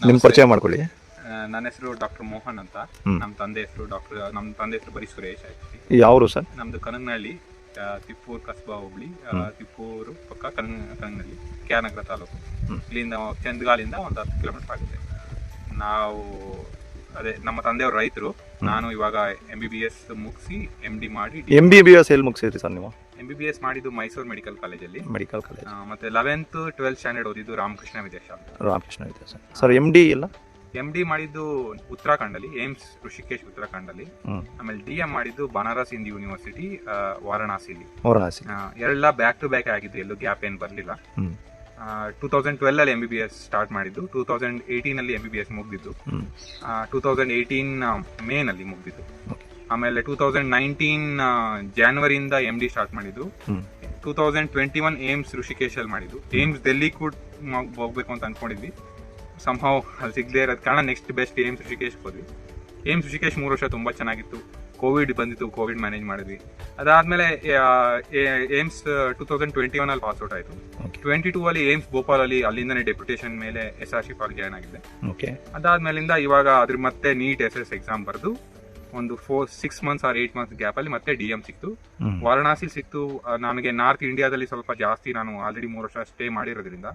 ನಿಮ್ಮ ಪರಿಚಯ ಮಾಡ್ಕೊಳ್ಳಿ. ನನ್ನ ಹೆಸರು ಡಾಕ್ಟರ್ ಮೋಹನ್ ಅಂತ. ನಮ್ಮ ತಂದೆ ಹೆಸರು ಬರೀ ಸುರೇಶ್ ಆಯ್ತು. ಯಾವರು ಸರ್? ನಮ್ದು ಕನಗನಹಳ್ಳಿ, ತಿಪ್ಪೂರು ಕಸ್ಬಾ ಹೋಬಳಿ, ತಿಪ್ಪೂರು ಪಕ್ಕ ಕನಗನಹಳ್ಳಿ, ಕ್ಯಾನಗರ ತಾಲೂಕು. ಇಲ್ಲಿಂದ ಚಂದಗಾಲಿಂದ ಒಂದು 10 ಕಿಲೋಮೀಟರ್ ಆಗುತ್ತೆ. ನಾವು ನಮ್ಮ ತಂದೆಯವರು ರೈತರು. ನಾನು ಇವಾಗ MBBS ಮುಗಿಸಿ MD ಮಾಡಿ. MBBS ಎಲ್ಲಿ ಮುಗಿಸಿದ್ರಿ ಸರ್ ನೀವು? MBBS ಮಾಡಿದ್ದು ಮೈಸೂರು ಮೆಡಿಕಲ್ ಕಾಲೇಜಲ್ಲಿ. ಮತ್ತೆ 11th 12th ಸ್ಟ್ಯಾಂಡರ್ಡ್ ಓದಿದ್ದು ರಾಮಕೃಷ್ಣ ವಿದ್ಯಾಶಾಲೆ. ಸರ್ MD ಎಲ್ಲ? MD ಮಾಡಿದ್ದು ಉತ್ತರಾಖಂಡಲ್ಲಿ, ಏಮ್ಸ್ ಋಷಿಕೇಶ್ ಉತ್ತರಾಖಂಡಲ್ಲಿ. ಆಮೇಲೆ DM ಮಾಡಿದ್ದು ಬನಾರಸ್ ಹಿಂದೂ ಯೂನಿವರ್ಸಿಟಿ ವಾರಣಾಸಿಲಿ. ಎಲ್ಲ ಬ್ಯಾಕ್ ಟು ಬ್ಯಾಕ್ ಆಗಿದ್ದು, ಎಲ್ಲೂ ಗ್ಯಾಪ್ ಏನು ಬರಲಿಲ್ಲ. 2012 ಅಲ್ಲಿ MBBS ಸ್ಟಾರ್ಟ್ ಮಾಡಿದ್ದು, 2018 ಅಲ್ಲಿ MBBS ಮುಗ್ದಿದ್ದು, 2018 ಮೇನಲ್ಲಿ ಮುಗ್ದಿದ್ದು. ಆಮೇಲೆ 2019 ಜಾನ್ವರಿಯಿಂದ MD ಸ್ಟಾರ್ಟ್ ಮಾಡಿದ್ದು. 2021 ಏಮ್ಸ್ ಋಷಿಕೇಶ್ ಅಲ್ಲಿ ಮಾಡಿದ್ದು. ಏಮ್ಸ್ ಡೆಲ್ಲಿ ಕೂಡ ಹೋಗ್ಬೇಕು ಅಂತ ಅನ್ಕೊಂಡಿದ್ವಿ. ಸಂಭಾವ್ ಅಲ್ಲಿ ಸಿಗದೆ ಇರೋದ್ ಕಾರಣ ನೆಕ್ಸ್ಟ್ ಬೆಸ್ಟ್ ಏಮ್ಸ್ ಋಷಿಕೇಶ್ ಹೋದ್ವಿ. ಏಮ್ಸ್ ಋಷಿಕೇಶ್ 3 ವರ್ಷ ತುಂಬಾ ಚೆನ್ನಾಗಿತ್ತು. ಕೋವಿಡ್ ಬಂದಿತ್ತು, ಕೋವಿಡ್ ಮ್ಯಾನೇಜ್ ಮಾಡಿದ್ವಿ. ಅದಾದ್ಮೇಲೆ ಏಮ್ಸ್ 2021 ಅಲ್ಲಿ ಪಾಸ್ ಔಟ್ ಆಯ್ತು. 22 ಅಲ್ಲಿ ಏಮ್ಸ್ ಭೋಪಾಲ್ ಅಲ್ಲಿ ಅಲ್ಲಿಂದನೇ ಡೆಪ್ಯುಟೇಷನ್ ಮೇಲೆ SRC ಫಾರ್ ಜಾಯ್ನ್ ಆಗಿದ್ದೆ. ಅದಾದ್ಮೇಲಿಂದ ಇವಾಗ ಅದ್ರ ಮತ್ತೆ ನೀಟ್ SS ಎಕ್ಸಾಮ್ ಬರೆದು ಒಂದು 6 ಮಂತ್ಸ್ ಆರ್ 8 ಮಂತ್ಸ್ ಗ್ಯಾಪ್ ಅಲ್ಲಿ ಮತ್ತೆ DM ಸಿಕ್ತು. ವಾರಣಾಸಿ ಸಿಕ್ತು. ನನಗೆ ನಾರ್ತ್ ಇಂಡಿಯಾದಲ್ಲಿ ಸ್ವಲ್ಪ ಜಾಸ್ತಿ, ನಾನು ಆಲ್ರೆಡಿ 3 ವರ್ಷ ಸ್ಟೇ ಮಾಡಿರೋದ್ರಿಂದ,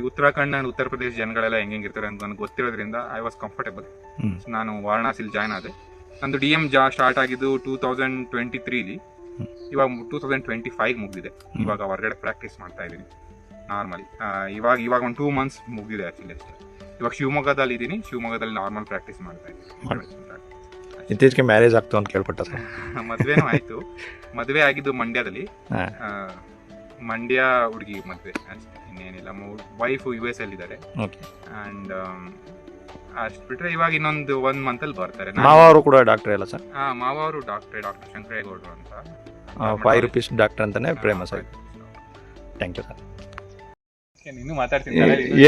ಉತ್ತರಾಖಂಡ್ ಅಂಡ್ ಉತ್ತರ ಪ್ರದೇಶ ಜನಗಳೆಲ್ಲ ಹೆಂಗಿರ್ತಾರೆ ಅಂತ ನನಗೆ ಗೊತ್ತಿರೋದ್ರಿಂದ ಐ ವಾಸ್ ಕಂಫರ್ಟೇಬಲ್. ನಾನು ವಾರಣಾಸಿಲಿ ಜಾಯ್ನ್ ಆದೆ. ನಂದು DM ಸ್ಟಾರ್ಟ್ ಆಗಿದ್ದು 2023ಲಿ. ಇವಾಗ 2025 ಮುಗಿದಿದೆ. ಇವಾಗ ಹೊರಗಡೆ ಪ್ರಾಕ್ಟೀಸ್ ಮಾಡ್ತಾ ಇದ್ದೀನಿ ನಾರ್ಮಲಿ. ಇವಾಗ ಒಂದು 2 ಮಂತ್ಸ್ ಮುಗಿದಿದೆ ಆಕ್ಚುಲಿ ಅಷ್ಟೇ. ಇವಾಗ ಶಿವಮೊಗ್ಗದಲ್ಲಿ ಇದ್ದೀನಿ. ಶಿವಮೊಗ್ಗದಲ್ಲಿ ನಾರ್ಮಲ್ ಪ್ರಾಕ್ಟೀಸ್ ಮಾಡ್ತಾ ಇದ್ದೀನಿ. ಇತ್ತೀಚೆಗೆ ಮ್ಯಾರೇಜ್ ಆಗ್ತು ಅಂತ ಕೇಳ್ಪಟ್ಟ ಸರ್? ಮದ್ವೆನೂ ಆಯ್ತು. ಮದ್ವೆ ಆಗಿದ್ದು ಮಂಡ್ಯದಲ್ಲಿ. ಮಂಡ್ಯ ಹುಡುಗಿ ಮದ್ವೆ ಅಷ್ಟೇ, ಇನ್ನೇನಿಲ್ಲ. ವೈಫ್ US ಅಲ್ಲಿ ಇದ್ದಾರೆ. ಅಂಡ್ ಅಷ್ಟು ಬಿಟ್ರೆ ಇವಾಗ ಇನ್ನೊಂದು 1 ಮಂತ್ ಅಲ್ಲಿ ಬರ್ತಾರೆ. ಮಾವರು ಕೂಡ ಡಾಕ್ಟರ್ ಅಲ್ಲ ಸರ್? ಮಾವರು ಡಾಕ್ಟರ್ ಶಂಕರೇಗೌಡರು ಅಂತ. 5 ರೂಪೀಸ್ ಡಾಕ್ಟರ್ ಅಂತಾನೆ ಫೇಮಸ್ ಆಗಿ. Thank you sir. ಇನ್ನು ಮಾತಾಡ್ತೀನಿ.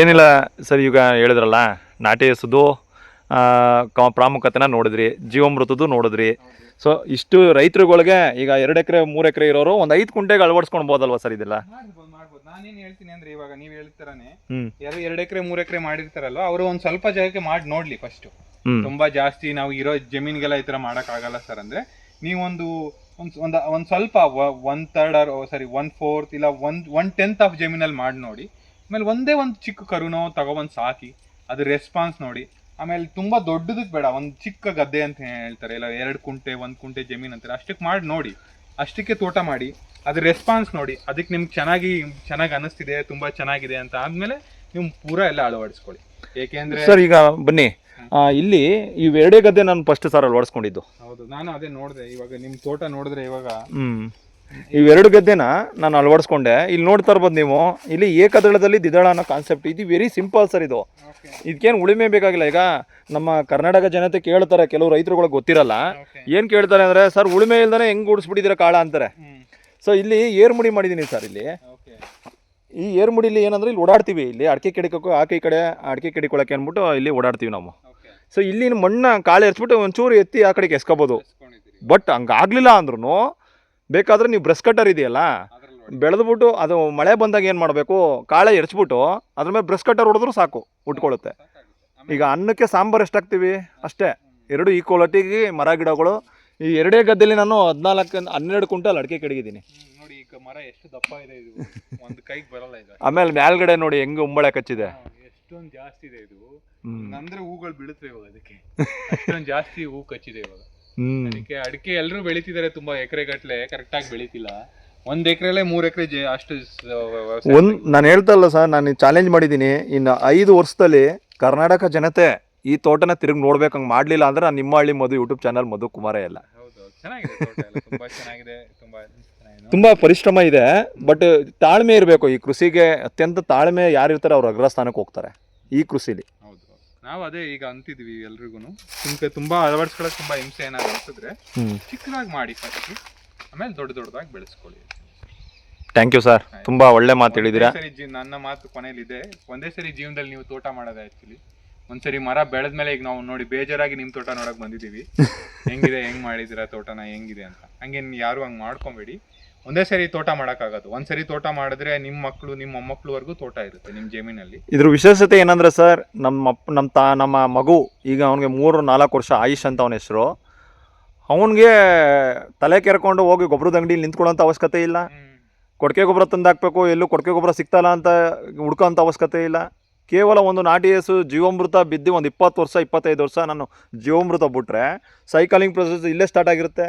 ಏನಿಲ್ಲ ಸರ್, ಈಗ ಹೇಳಿದ್ರಲ್ಲ ನಾಟಿ ಹಸುದು ಪ್ರಾಮುಖ್ಯತೆನ ನೋಡಿದ್ರಿ, ಜೀವಾಮೃತದ್ದು ನೋಡಿದ್ರಿ. ಸೊ ಇಷ್ಟು ರೈತರುಗಳಿಗೆ ಈಗ 2 ಎಕರೆ 3 ಎಕರೆ ಇರೋರು ಒಂದು 5 ಕುಂಟೆಗೆ ಅಳವಡಿಸ್ಕೊಳ್ಬೋದಲ್ವಾ ಸರ್ ಇದೆಲ್ಲ? ಮಾಡ್ಬೋದು. ನಾನೇನ್ ಹೇಳ್ತೀನಿ ಅಂದ್ರೆ, ಇವಾಗ ನೀವ್ ಹೇಳ್ತಾರನೆ ಯಾರು 2 ಎಕರೆ 3 ಎಕರೆ ಮಾಡಿರ್ತಾರಲ್ವ, ಅವರು ಒಂದ್ ಸ್ವಲ್ಪ ಜಾಗಕ್ಕೆ ಮಾಡಿ ನೋಡ್ಲಿ ಫಸ್ಟ್. ತುಂಬಾ ಜಾಸ್ತಿ ನಾವು ಇರೋ ಜಮೀನ್ಗೆಲ್ಲ ಈ ತರ ಮಾಡಕ್ ಆಗಲ್ಲ ಸರ್ ಅಂದ್ರೆ, ನೀವೊಂದು ಒಂದ್ ಸ್ವಲ್ಪ 1/4 ಇಲ್ಲ 1/10 ಆಫ್ ಜಮೀನಲ್ಲಿ ಮಾಡಿ ನೋಡಿ. ಆಮೇಲೆ ಒಂದೇ ಒಂದು ಚಿಕ್ಕ ಕರುನೋ ತಗೊಬಂದ್ ಸಾಕಿ, ಅದ್ರ ರೆಸ್ಪಾನ್ಸ್ ನೋಡಿ. ಆಮೇಲೆ ತುಂಬಾ ದೊಡ್ಡದಕ್ ಬೇಡ, ಒಂದ್ ಚಿಕ್ಕ ಗದ್ದೆ ಅಂತ ಹೇಳ್ತಾರೆ, ಇಲ್ಲ 2 ಕುಂಟೆ 1 ಕುಂಟೆ ಜಮೀನ್ ಅಂತಾರೆ, ಅಷ್ಟಕ್ಕೆ ಮಾಡಿ ನೋಡಿ. ಅಷ್ಟಕ್ಕೆ ತೋಟ ಮಾಡಿ, ಅದ್ರ ರೆಸ್ಪಾನ್ಸ್ ನೋಡಿ. ಅದಕ್ಕೆ ನಿಮ್ಗೆ ಚೆನ್ನಾಗಿ ಅನಿಸ್ತಿದೆ, ತುಂಬಾ ಚೆನ್ನಾಗಿದೆ ಅಂತ ಆದ್ಮೇಲೆ ನೀವು ಪೂರಾ ಎಲ್ಲ ಅಳವಡಿಸ್ಕೊಳ್ಳಿ. ಏಕೆಂದ್ರೆ ಸರ್ ಈಗ ಬನ್ನಿ, ಇಲ್ಲಿ ಈ 2 ಗದ್ದೆ ನಾನು ಫಸ್ಟ್ ಸರ್ ಅಳವಡಿಸ್ಕೊಂಡಿದ್ದು. ಹೌದು, ನಾನು ಅದೇ ನೋಡಿದೆ. ಇವಾಗ ನಿಮ್ ತೋಟ ನೋಡಿದ್ರೆ ಇವಾಗ ಈ 2 ಗದ್ದೆನ ನಾನು ಅಳವಡಿಸ್ಕೊಂಡೆ. ಇಲ್ಲಿ ನೋಡ್ತಾ ಇರ್ಬೋದು ನೀವು, ಇಲ್ಲಿ ಏಕದಳದಲ್ಲಿ ದ್ವಿದಳ ಅನ್ನೋ ಕಾನ್ಸೆಪ್ಟ್. ಇದು ವೆರಿ ಸಿಂಪಲ್ ಸರ್. ಇದಕ್ಕೇನು ಉಳಿಮೆ ಬೇಕಾಗಿಲ್ಲ. ಈಗ ನಮ್ಮ ಕರ್ನಾಟಕ ಜನತೆ ಕೇಳ್ತಾರೆ, ಕೆಲವು ರೈತರುಗಳಿಗೆ ಗೊತ್ತಿರಲ್ಲ. ಏನು ಕೇಳ್ತಾರೆ ಅಂದರೆ, ಸರ್ ಉಳಿಮೆ ಇಲ್ದಾನೆ ಹೆಂಗೆ ಉಡಿಸ್ಬಿಟ್ಟಿದ್ರೆ ಕಾಳ ಅಂತಾರೆ. ಸೊ ಇಲ್ಲಿ ಏರ್ಮುಡಿ ಮಾಡಿದ್ದೀನಿ ಸರ್. ಇಲ್ಲಿ ಈ ಏರ್ಮುಡಿಲಿ ಏನಂದ್ರೆ, ಇಲ್ಲಿ ಓಡಾಡ್ತೀವಿ. ಇಲ್ಲಿ ಅಡಿಕೆ ಕೆಡಿಕೋಕ್ಕೂ ಈ ಕಡೆ ಅಡಿಕೆ ಕೆಡಿಕೊಳ್ಳೋಕೆ ಅಂದ್ಬಿಟ್ಟು ಇಲ್ಲಿ ಓಡಾಡ್ತೀವಿ ನಾವು. ಸೊ ಇಲ್ಲಿನ ಮಣ್ಣ ಕಾಳು ಎರ್ಸ್ಬಿಟ್ಟು ಒಂಚೂರು ಎತ್ತಿ ಆ ಕಡೆಗೆ ಎಸ್ಕೋಬೋದು. ಬಟ್ ಹಂಗಾಗ್ಲಿಲ್ಲ ಅಂದ್ರೂ ಬೇಕಾದ್ರೆ ನೀವು ಬ್ರಷ್ ಕಟ್ಟರ್ ಇದೆಯಲ್ಲ, ಬೆಳೆದ್ಬಿಟ್ಟು ಅದು ಮಳೆ ಬಂದಾಗ ಏನು ಮಾಡಬೇಕು, ಕಾಳೆ ಎರ್ಚ್ಬಿಟ್ಟು ಅದ್ರ ಮೇಲೆ ಬ್ರಷ್ ಕಟ್ಟರ್ ಹೊಡೆದ್ರು ಸಾಕು, ಉಟ್ಕೊಳ್ಳುತ್ತೆ. ಈಗ ಅನ್ನಕ್ಕೆ ಸಾಂಬಾರು ಎಷ್ಟಾಗ್ತೀವಿ ಅಷ್ಟೇ, 2 ಈಕ್ವಾಲಿಟಿಗೆ ಮರ ಗಿಡಗಳು. ಈ 2 ಗದ್ದೆಲಿ ನಾನು 12 ಕ್ವಿಂಟಲ್ ಅಡಿಕೆ ಕೆಡಗಿದ್ದೀನಿ ನೋಡಿ. ಈಗ ಮರ ಎಷ್ಟು ದಪ್ಪ ಇದೆ, ಇದು ಒಂದು ಕೈಗೆ ಬರಲ್ಲ ಇದು. ಆಮೇಲೆ ಮೇಲ್ಗಡೆ ನೋಡಿ ಹೆಂಗೆ ಉಂಬಳೆ ಕಚ್ಚಿದೆ, ಎಷ್ಟೊಂದು ಜಾಸ್ತಿ ಇದೆ ಇದು. ಅಂದ್ರೆ ಹೂಗಳು ಬೀಳುತ್ತವೆ ಇವಾಗ, ಅದಕ್ಕೆ ಅಷ್ಟೊಂದು ಜಾಸ್ತಿ ಹೂ ಕಚ್ಚಿದೆ ಇವಾಗ. ಅದಕ್ಕೆ ಅಡಿಕೆ ಎಲ್ಲರೂ ಬೆಳಿತಿದ್ದಾರೆ, ತುಂಬಾ ಎಕರೆ ಗಟ್ಲೆ ಕರೆಕ್ಟ್ ಆಗಿ ಬೆಳಿತಿಲ್ಲ. 1 ಎಕರೆಲ್ಲೇ 3 ಎಕರೆ ಅಷ್ಟು. ನಾನು ಹೇಳ್ತಾ ಇಲ್ಲ ಸರ್, ನಾನು ಚಾಲೆಂಜ್ ಮಾಡಿದ್ದೀನಿ. ಇನ್ನು 5 ವರ್ಷದಲ್ಲಿ ಕರ್ನಾಟಕ ಜನತೆ ಈ ತೋಟನ ತಿರುಗಿ ನೋಡ್ಬೇಕಂಗೆ ಮಾಡಲಿಲ್ಲ ಅಂದ್ರೆ, ನಿಮ್ಮ ಹಳ್ಳಿ ಮಧು ಯೂಟ್ಯೂಬ್ ಚಾನಲ್ ಮಧು ಕುಮಾರೇ ಅಲ್ಲ. ತುಂಬಾ ಪರಿಶ್ರಮ ಇದೆ, ಬಟ್ ತಾಳ್ಮೆ ಇರಬೇಕು. ಈ ಕೃಷಿಗೆ ಅತ್ಯಂತ ತಾಳ್ಮೆ ಯಾರಿರ್ತಾರೆ ಅವ್ರು ಅಗ್ರಸ್ಥಾನಕ್ಕೆ ಹೋಗ್ತಾರೆ ಈ ಕೃಷಿಲಿ. ನಾವು ಅದೇ ಈಗ ಅಂತಿದ್ವಿ ಎಲ್ರಿಗೂ, ತುಂಬಾ ಅಳವಡಿಸ್ಕೊಳ್ಳೋಕೆ ತುಂಬಾ ಹಿಂಸೆ ಏನಾದ್ರು ಅನ್ಸಿದ್ರೆ ಚಿಕ್ಕದಾಗಿ ಮಾಡಿ ಫಸ್ಟ್, ಆಮೇಲೆ ದೊಡ್ಡದಾಗಿ ಬೆಳೆಸ್ಕೊಳ್ಳಿ. ಥ್ಯಾಂಕ್ ಯು ಸರ್, ತುಂಬಾ ಒಳ್ಳೆ ಮಾತು ಹೇಳಿದಿರಾ. ನನ್ನ ಮಾತು ಕೊನೆಯಲ್ಲಿ ಇದೆ, ಒಂದೇ ಸರಿ ಜೀವನದಲ್ಲಿ ನೀವು ತೋಟ ಮಾಡೋದು. ಆಕ್ಚುಲಿ ಒಂದ್ಸರಿ ಮರ ಬೆಳೆದ್ಮೇಲೆ, ಈಗ ನಾವು ನೋಡಿ ಬೇಜಾರಾಗಿ ನಿಮ್ ತೋಟ ನೋಡಕ್ ಬಂದಿದೀವಿ, ಹೆಂಗ್ ಮಾಡಿದಿರಾ ತೋಟನ ಹೆಂಗಿದೆ ಅಂತ. ಹಂಗೆ ಯಾರು ಹಂಗ್ ಮಾಡ್ಕೊಬೇಡಿ. ಒಂದೇ ಸರಿ ತೋಟ ಮಾಡೋಕ್ಕಾಗೋದು. ಒಂದ್ಸರಿ ತೋಟ ಮಾಡಿದ್ರೆ ನಿಮ್ಮ ಮಕ್ಕಳು ನಿಮ್ಮ ಮೊಮ್ಮಕ್ಕಳುವರೆಗೂ ತೋಟ ಇರುತ್ತೆ ನಿಮ್ಮ ಜಮೀನಲ್ಲಿ. ಇದ್ರ ವಿಶೇಷತೆ ಏನಂದ್ರೆ ಸರ್, ನಮ್ಮ ಮಗು ಈಗ ಅವನಿಗೆ 3-4 ವರ್ಷ ಆಯುಷ್ ಅಂತ ಅವನ ಹೆಸರು. ಅವನಿಗೆ ತಲೆ ಕೆರ್ಕೊಂಡು ಹೋಗಿ ಗೊಬ್ಬರದ ಅಂಗಡಿಲಿ ನಿಂತ್ಕೊಳ್ಳೋಂಥ ಅವಶ್ಯಕತೆ ಇಲ್ಲ. ಕೊಡಕೆ ಗೊಬ್ಬರ ತಂದಾಕಬೇಕು, ಎಲ್ಲೂ ಕೊಡಕೆ ಗೊಬ್ಬರ ಸಿಗ್ತಾಯಿಲ್ಲ ಅಂತ ಹುಡ್ಕೋಂಥ ಅವಶ್ಯಕತೆ ಇಲ್ಲ. ಕೇವಲ ಒಂದು ನಾಟಿ ಹಸು ಜೀವಾಮೃತ ಬಿದ್ದು ಒಂದು 20 ವರ್ಷ 25 ವರ್ಷ ನಾನು ಜೀವಾಮೃತ ಬಿಟ್ರೆ ಸೈಕಲಿಂಗ್ ಪ್ರೊಸೆಸ್ ಇಲ್ಲೇ ಸ್ಟಾರ್ಟ್ ಆಗಿರುತ್ತೆ.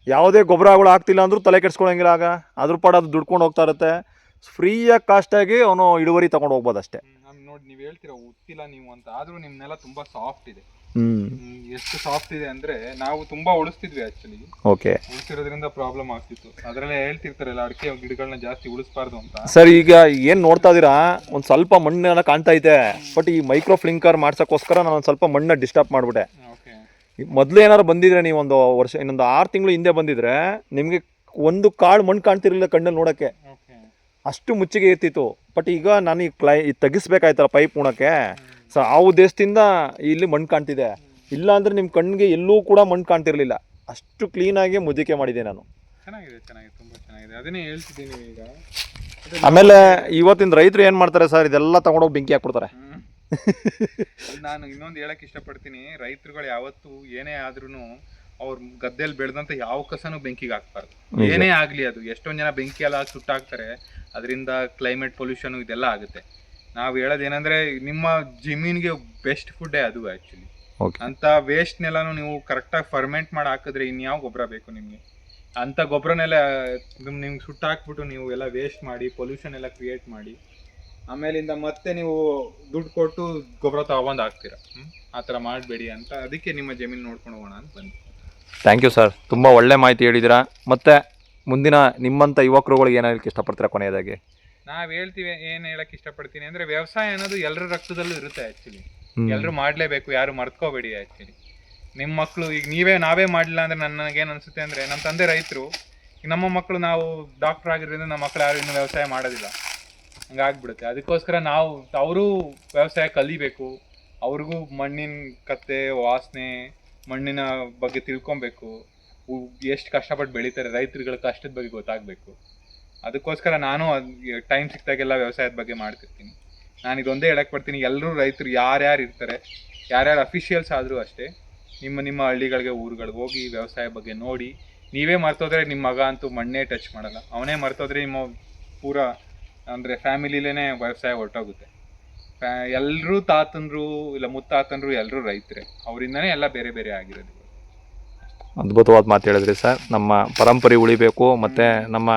ಯಾವುದೇ ಗೊಬ್ಬರಗಳು ಆಗ್ತಿಲ್ಲ ಅಂದರೂ ತಲೆ ಕೆಡ್ಸ್ಕೊಳಂಗಿಲ್ಲ. ಆಗ ಅದ್ರ ಪಾಡ ಅದು ದುಡ್ಕೊಂಡು ಹೋಗ್ತಾ ಇರುತ್ತೆ. ಫ್ರೀಯಾಗಿ ಕಾಸ್ಟಾಗಿ ಅವನು ಇಳುವರಿ ತೊಗೊಂಡು ಹೋಗ್ಬೋದು ಅಷ್ಟೇ. ನೋಡಿ, ನೀವು ಹೇಳ್ತೀರಾ ಉತ್ತಿಲ್ಲ ನೀವು ಅಂತ, ಆದರೂ ನಿಮ್ಮ ನೆಲ ತುಂಬ ಸಾಫ್ಟ್ ಇದೆ. ಹ್ಞೂ, ಎಷ್ಟು ಸಾಫ್ಟ್ ಇದೆ ಅಂದರೆ ನಾವು ತುಂಬ ಉಳಿಸ್ತಿದ್ವಿ ಆ್ಯಕ್ಚುಲಿ. ಓಕೆ, ಉಳಿಸಿರೋದ್ರಿಂದ ಪ್ರಾಬ್ಲಮ್ ಆಗ್ತಿತ್ತು. ಅದರಲ್ಲೇ ಹೇಳ್ತಿರ್ತಾರಲ್ಲ ಅಡಿಕೆ ಗಿಡಗಳನ್ನ ಜಾಸ್ತಿ ಉಳಿಸ್ಬಾರ್ದು ಅಂತ. ಸರ್ ಈಗ ಏನು ನೋಡ್ತಾ ಇದ್ದೀರಾ, ಒಂದು ಸ್ವಲ್ಪ ಮಣ್ಣೆಲ್ಲ ಕಾಣ್ತಾ ಐತೆ. ಬಟ್ ಈ ಮೈಕ್ರೋ ಫ್ಲಿಂಕರ್ ಮಾಡ್ಸೋಕ್ಕೋಸ್ಕರ ನಾನು ಒಂದು ಸ್ವಲ್ಪ ಮಣ್ಣನ್ನ ಡಿಸ್ಟರ್ಬ್ ಮಾಡಿಬಿಟ್ಟೆ. ಮೊದಲು ಏನಾದ್ರು ಬಂದಿದ್ರೆ ನೀವು ಒಂದು ವರ್ಷ ಇನ್ನೊಂದು 6 ತಿಂಗಳು ಹಿಂದೆ ಬಂದಿದ್ರೆ ನಿಮಗೆ ಒಂದು ಕಾಳು ಮಣ್ಣು ಕಾಣ್ತಿರಲಿಲ್ಲ ಕಣ್ಣಲ್ಲಿ ನೋಡೋಕ್ಕೆ, ಅಷ್ಟು ಮುಚ್ಚಿಗೆ ಇರ್ತಿತ್ತು. ಬಟ್ ಈಗ ನಾನು ಈ ತೆಗಿಸ್ಬೇಕಾಯ್ತಲ್ಲ ಪೈಪ್ ಉಣಕ್ಕೆ, ಸೊ ಆ ಉದ್ದೇಶದಿಂದ ಇಲ್ಲಿ ಮಣ್ಣು ಕಾಣ್ತಿದೆ. ಇಲ್ಲ ಅಂದರೆ ನಿಮ್ಮ ಕಣ್ಣಿಗೆ ಎಲ್ಲೂ ಕೂಡ ಮಣ್ಣು ಕಾಣ್ತಿರ್ಲಿಲ್ಲ. ಅಷ್ಟು ಕ್ಲೀನಾಗಿ ಮುದ್ದಿಕೆ ಮಾಡಿದೆ ನಾನು. ಚೆನ್ನಾಗಿದೆ, ತುಂಬ ಚೆನ್ನಾಗಿದೆ. ಅದನ್ನೇ ಹೇಳ್ತಿದ್ದೀನಿ ಈಗ. ಆಮೇಲೆ ಇವತ್ತಿನ ರೈತರು ಏನು ಮಾಡ್ತಾರೆ ಸರ್, ಇದೆಲ್ಲ ತಗೊಂಡೋಗಿ ಬೆಂಕಿ ಹಾಕ್ಬಿಡ್ತಾರೆ. ನಾನು ಇನ್ನೊಂದು ಹೇಳಕ್ ಇಷ್ಟಪಡ್ತೀನಿ, ರೈತರುಗಳು ಯಾವತ್ತು ಏನೇ ಆದ್ರೂ ಅವ್ರ ಗದ್ದೆಯಲ್ಲಿ ಬೆಳೆದಂತ ಯಾವ ಕಸನೂ ಬೆಂಕಿಗೆ ಹಾಕ್ಬಾರ್ದು. ಏನೇ ಆಗ್ಲಿ, ಅದು ಎಷ್ಟೊಂದು ಜನ ಬೆಂಕಿ ಎಲ್ಲ ಸುಟ್ಟಾಕ್ತಾರೆ, ಅದರಿಂದ ಕ್ಲೈಮೇಟ್ ಪೊಲ್ಯೂಷನ್ ಇದೆಲ್ಲ ಆಗುತ್ತೆ. ನಾವು ಹೇಳೋದೇನಂದ್ರೆ ನಿಮ್ಮ ಜಮೀನಿಗೆ ಬೆಸ್ಟ್ ಫುಡ್ಡೇ ಅದು ಆ್ಯಕ್ಚುಲಿ. ಅಂತ ವೇಸ್ಟ್ನೆಲ್ಲಾನು ನೀವು ಕರೆಕ್ಟಾಗಿ ಫರ್ಮೆಂಟ್ ಮಾಡಿ ಹಾಕಿದ್ರೆ ಇನ್ಯಾವ ಗೊಬ್ಬರ ಬೇಕು ನಿಮಗೆ? ಅಂಥ ಗೊಬ್ಬರನೆಲ್ಲ ನಿಮ್ಗೆ ಸುಟ್ಟಾಕ್ಬಿಟ್ಟು ನೀವು ಎಲ್ಲ ವೇಸ್ಟ್ ಮಾಡಿ ಪೊಲ್ಯೂಷನ್ ಎಲ್ಲ ಕ್ರಿಯೇಟ್ ಮಾಡಿ ಆಮೇಲಿಂದ ಮತ್ತೆ ನೀವು ದುಡ್ಡು ಕೊಟ್ಟು ಗೊಬ್ಬರ ತಗೊಂಡು ಹಾಕ್ತೀರಾ. ಆ ಥರ ಮಾಡಬೇಡಿ ಅಂತ, ಅದಕ್ಕೆ ನಿಮ್ಮ ಜಮೀನು ನೋಡ್ಕೊಂಡು ಹೋಗೋಣ ಅಂತ ಬಂದು. ಥ್ಯಾಂಕ್ ಯು ಸರ್, ತುಂಬ ಒಳ್ಳೆ ಮಾಹಿತಿ ಹೇಳಿದ್ದೀರಾ. ಮತ್ತು ಮುಂದಿನ ನಿಮ್ಮಂಥ ಯುವಕರುಗಳಿಗೆ ಏನು ಹೇಳಕ್ಕೆ ಇಷ್ಟಪಡ್ತೀರಾ ಕೊನೆಯದಾಗಿ? ನಾವು ಹೇಳ್ತೀವಿ, ಏನು ಹೇಳಕ್ಕೆ ಇಷ್ಟಪಡ್ತೀನಿ ಅಂದರೆ, ವ್ಯವಸಾಯ ಅನ್ನೋದು ಎಲ್ಲರ ರಕ್ತದಲ್ಲೂ ಇರುತ್ತೆ ಆ್ಯಕ್ಚುಲಿ. ಎಲ್ಲರೂ ಮಾಡಲೇಬೇಕು, ಯಾರು ಮರ್ತ್ಕೋಬೇಡಿ ಆ್ಯಕ್ಚುಲಿ. ನಿಮ್ಮ ಮಕ್ಕಳು ಈಗ ನಾವೇ ಮಾಡಲಿಲ್ಲ ಅಂದರೆ ನನಗೇನು ಅನಿಸುತ್ತೆ ಅಂದರೆ, ನಮ್ಮ ತಂದೆ ರೈತರು, ನಮ್ಮ ಮಕ್ಕಳು ನಾವು ಡಾಕ್ಟರ್ ಆಗಿರೋದ್ರಿಂದ ನಮ್ಮ ಮಕ್ಕಳು ಯಾರು ಇನ್ನೂ ವ್ಯವಸಾಯ ಮಾಡೋದಿಲ್ಲ, ಹಂಗಾಗ್ಬಿಡುತ್ತೆ. ಅದಕ್ಕೋಸ್ಕರ ಅವರು ವ್ಯವಸಾಯ ಕಲಿಬೇಕು. ಅವ್ರಿಗೂ ಮಣ್ಣಿನ ಕತ್ತೆ ವಾಸನೆ, ಮಣ್ಣಿನ ಬಗ್ಗೆ ತಿಳ್ಕೊಬೇಕು. ಎಷ್ಟು ಕಷ್ಟಪಟ್ಟು ಬೆಳೀತಾರೆ, ರೈತರುಗಳ ಕಷ್ಟದ ಬಗ್ಗೆ ಗೊತ್ತಾಗಬೇಕು. ಅದಕ್ಕೋಸ್ಕರ ನಾನು ಟೈಮ್ ಸಿಕ್ತಾಗೆಲ್ಲ ವ್ಯವಸಾಯದ ಬಗ್ಗೆ ಮಾಡ್ತಿರ್ತೀನಿ. ನಾನು ಇದೊಂದೇ ಹೇಳಕ್ಕೆ ಬರ್ತೀನಿ, ಎಲ್ಲರೂ ರೈತರು ಯಾರ್ಯಾರು ಇರ್ತಾರೆ, ಯಾರ್ಯಾರು ಅಫಿಷಿಯಲ್ಸ್ ಆದರೂ ಅಷ್ಟೇ, ನಿಮ್ಮ ಹಳ್ಳಿಗಳಿಗೆ ಊರುಗಳಿಗೆ ಹೋಗಿ ವ್ಯವಸಾಯ ಬಗ್ಗೆ ನೋಡಿ. ನೀವೇ ಮರ್ತೋದ್ರೆ ನಿಮ್ಮ ಮಗ ಅಂತೂ ಮಣ್ಣೇ ಟಚ್ ಮಾಡಲ್ಲ. ಅವನೇ ಮರ್ತೋದ್ರೆ ನಿಮ್ಮ ಪೂರ ಅಂದರೆ ಫ್ಯಾಮಿಲಿಲೇ ವ್ಯವಸಾಯ ಹೊರಟೋಗುತ್ತೆ. ಎಲ್ಲರೂ ತಾತಂದ್ರು ಇಲ್ಲ ಮುತ್ತಾತಂದ್ರು ಎಲ್ಲರೂ ರೈತರೇ, ಅವರಿಂದನೇ ಎಲ್ಲ ಬೇರೆ ಬೇರೆ ಆಗಿರೋದು. ಅದ್ಭುತವಾದ ಮಾತು ಹೇಳಿದ್ರಿ ಸರ್. ನಮ್ಮ ಪರಂಪರೆ ಉಳಿಬೇಕು, ಮತ್ತು ನಮ್ಮ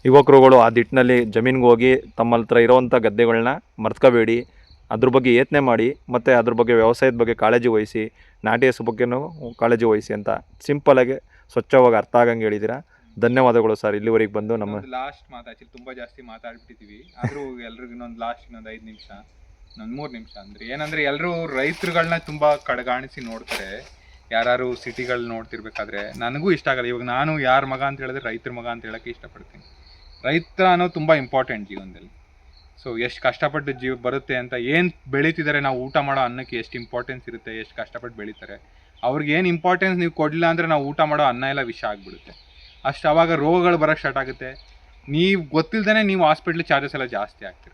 ಯುವಕರುಗಳು ಆ ದಿಟ್ಟಿನಲ್ಲಿ ಜಮೀನಿಗೆ ಹೋಗಿ ತಮ್ಮ ಹತ್ರ ಇರೋವಂಥ ಗದ್ದೆಗಳನ್ನ ಮರ್ತ್ಕೋಬೇಡಿ, ಅದ್ರ ಬಗ್ಗೆ ಯೋಚನೆ ಮಾಡಿ, ಮತ್ತು ಅದ್ರ ಬಗ್ಗೆ ವ್ಯವಸಾಯದ ಬಗ್ಗೆ ಕಾಳಜಿ ವಹಿಸಿ, ನಾಟಿ ಹಸು ಬಗ್ಗೆನೂ ಕಾಳಜಿ ವಹಿಸಿ ಅಂತ ಸಿಂಪಲಾಗಿ ಸ್ವಚ್ಛವಾಗಿ ಅರ್ಥ ಆಗಂಗೆ ಹೇಳಿದ್ದೀರಾ. ಧನ್ಯವಾದಗಳು ಸರ್, ಇಲ್ಲಿವರೆಗೆ ಬಂದು ನಮ್ಮ ಲಾಸ್ಟ್ ಮಾತು. ಆ್ಯಕ್ಚುಲಿ ತುಂಬ ಜಾಸ್ತಿ ಮಾತಾಡ್ಬಿಟ್ಟಿದ್ದೀವಿ, ಆದರೂ ಎಲ್ರಿಗೂ ಇನ್ನೊಂದು 5 ನಿಮಿಷ, ಇನ್ನೊಂದು 3 ನಿಮಿಷ ಅಂದರೆ ಏನಂದರೆ, ಎಲ್ಲರೂ ರೈತರುಗಳನ್ನ ತುಂಬ ಕಡೆಗಾಣಿಸಿ ನೋಡ್ತಾರೆ. ಯಾರು ಸಿಟಿಗಳು ನೋಡ್ತಿರ್ಬೇಕಾದ್ರೆ ನನಗೂ ಇಷ್ಟ ಆಗಲ್ಲ. ಇವಾಗ ನಾನು ಯಾರ ಮಗ ಅಂತ ಹೇಳಿದ್ರೆ ರೈತರ ಮಗ ಅಂತ ಹೇಳೋಕ್ಕೆ ಇಷ್ಟಪಡ್ತೀನಿ. ರೈತ ಅನ್ನೋದು ತುಂಬ ಇಂಪಾರ್ಟೆಂಟ್ ಜೀವನದಲ್ಲಿ. ಸೊ ಎಷ್ಟು ಕಷ್ಟಪಟ್ಟು ಬರುತ್ತೆ ಅಂತ, ಏನು ಬೆಳೀತಿದ್ದಾರೆ, ನಾವು ಊಟ ಮಾಡೋ ಅನ್ನಕ್ಕೆ ಎಷ್ಟು ಇಂಪಾರ್ಟೆನ್ಸ್ ಇರುತ್ತೆ, ಎಷ್ಟು ಕಷ್ಟಪಟ್ಟು ಬೆಳೀತಾರೆ. ಅವ್ರಿಗೆ ಏನು ಇಂಪಾರ್ಟೆನ್ಸ್ ನೀವು ಕೊಡಲಿಲ್ಲ ಅಂದರೆ ನಾವು ಊಟ ಮಾಡೋ ಅನ್ನ ಎಲ್ಲ ವಿಷ ಆಗಿಬಿಡುತ್ತೆ. ಅಷ್ಟು ಆವಾಗ ರೋಗಗಳು ಬರೋಕ್ಕೆ ಸ್ಟಾರ್ಟ್ ಆಗುತ್ತೆ. ನೀವು ಗೊತ್ತಿಲ್ಲದೇ ನೀವು ಹಾಸ್ಪಿಟ್ಲ್ ಚಾರ್ಜಸ್ ಎಲ್ಲ ಜಾಸ್ತಿ ಆಗ್ತಿರುತ್ತೆ.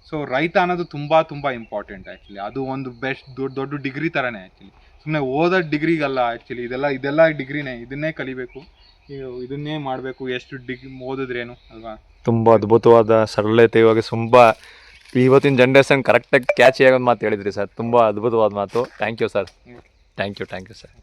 ಸೊ ರೈತ ಅನ್ನೋದು ತುಂಬ ತುಂಬ ಇಂಪಾರ್ಟೆಂಟ್ ಆ್ಯಕ್ಚುಲಿ. ಅದು ಒಂದು ಬೆಸ್ಟ್ ದೊಡ್ಡ ಡಿಗ್ರಿ ಥರನೇ ಆ್ಯಕ್ಚುಲಿ. ಸುಮ್ಮನೆ ಓದೋ ಡಿಗ್ರಿಗಲ್ಲ ಆ್ಯಕ್ಚುಲಿ, ಇದೆಲ್ಲ ಡಿಗ್ರಿನೇ. ಇದನ್ನೇ ಕಲಿಬೇಕು, ಇದನ್ನೇ ಮಾಡಬೇಕು. ಎಷ್ಟು ಓದಿದ್ರೇನು ಅಲ್ವಾ? ತುಂಬ ಅದ್ಭುತವಾದ ಸರಳತೆಯಾಗಿ ಇವತ್ತಿನ ಜನ್ರೇಷನ್ ಕರೆಕ್ಟಾಗಿ ಕ್ಯಾಚ್ ಆಗೋದು ಮಾತು ಹೇಳಿದ್ರಿ ಸರ್. ತುಂಬ ಅದ್ಭುತವಾದ ಮಾತು. Thank you sir. Thank you sir.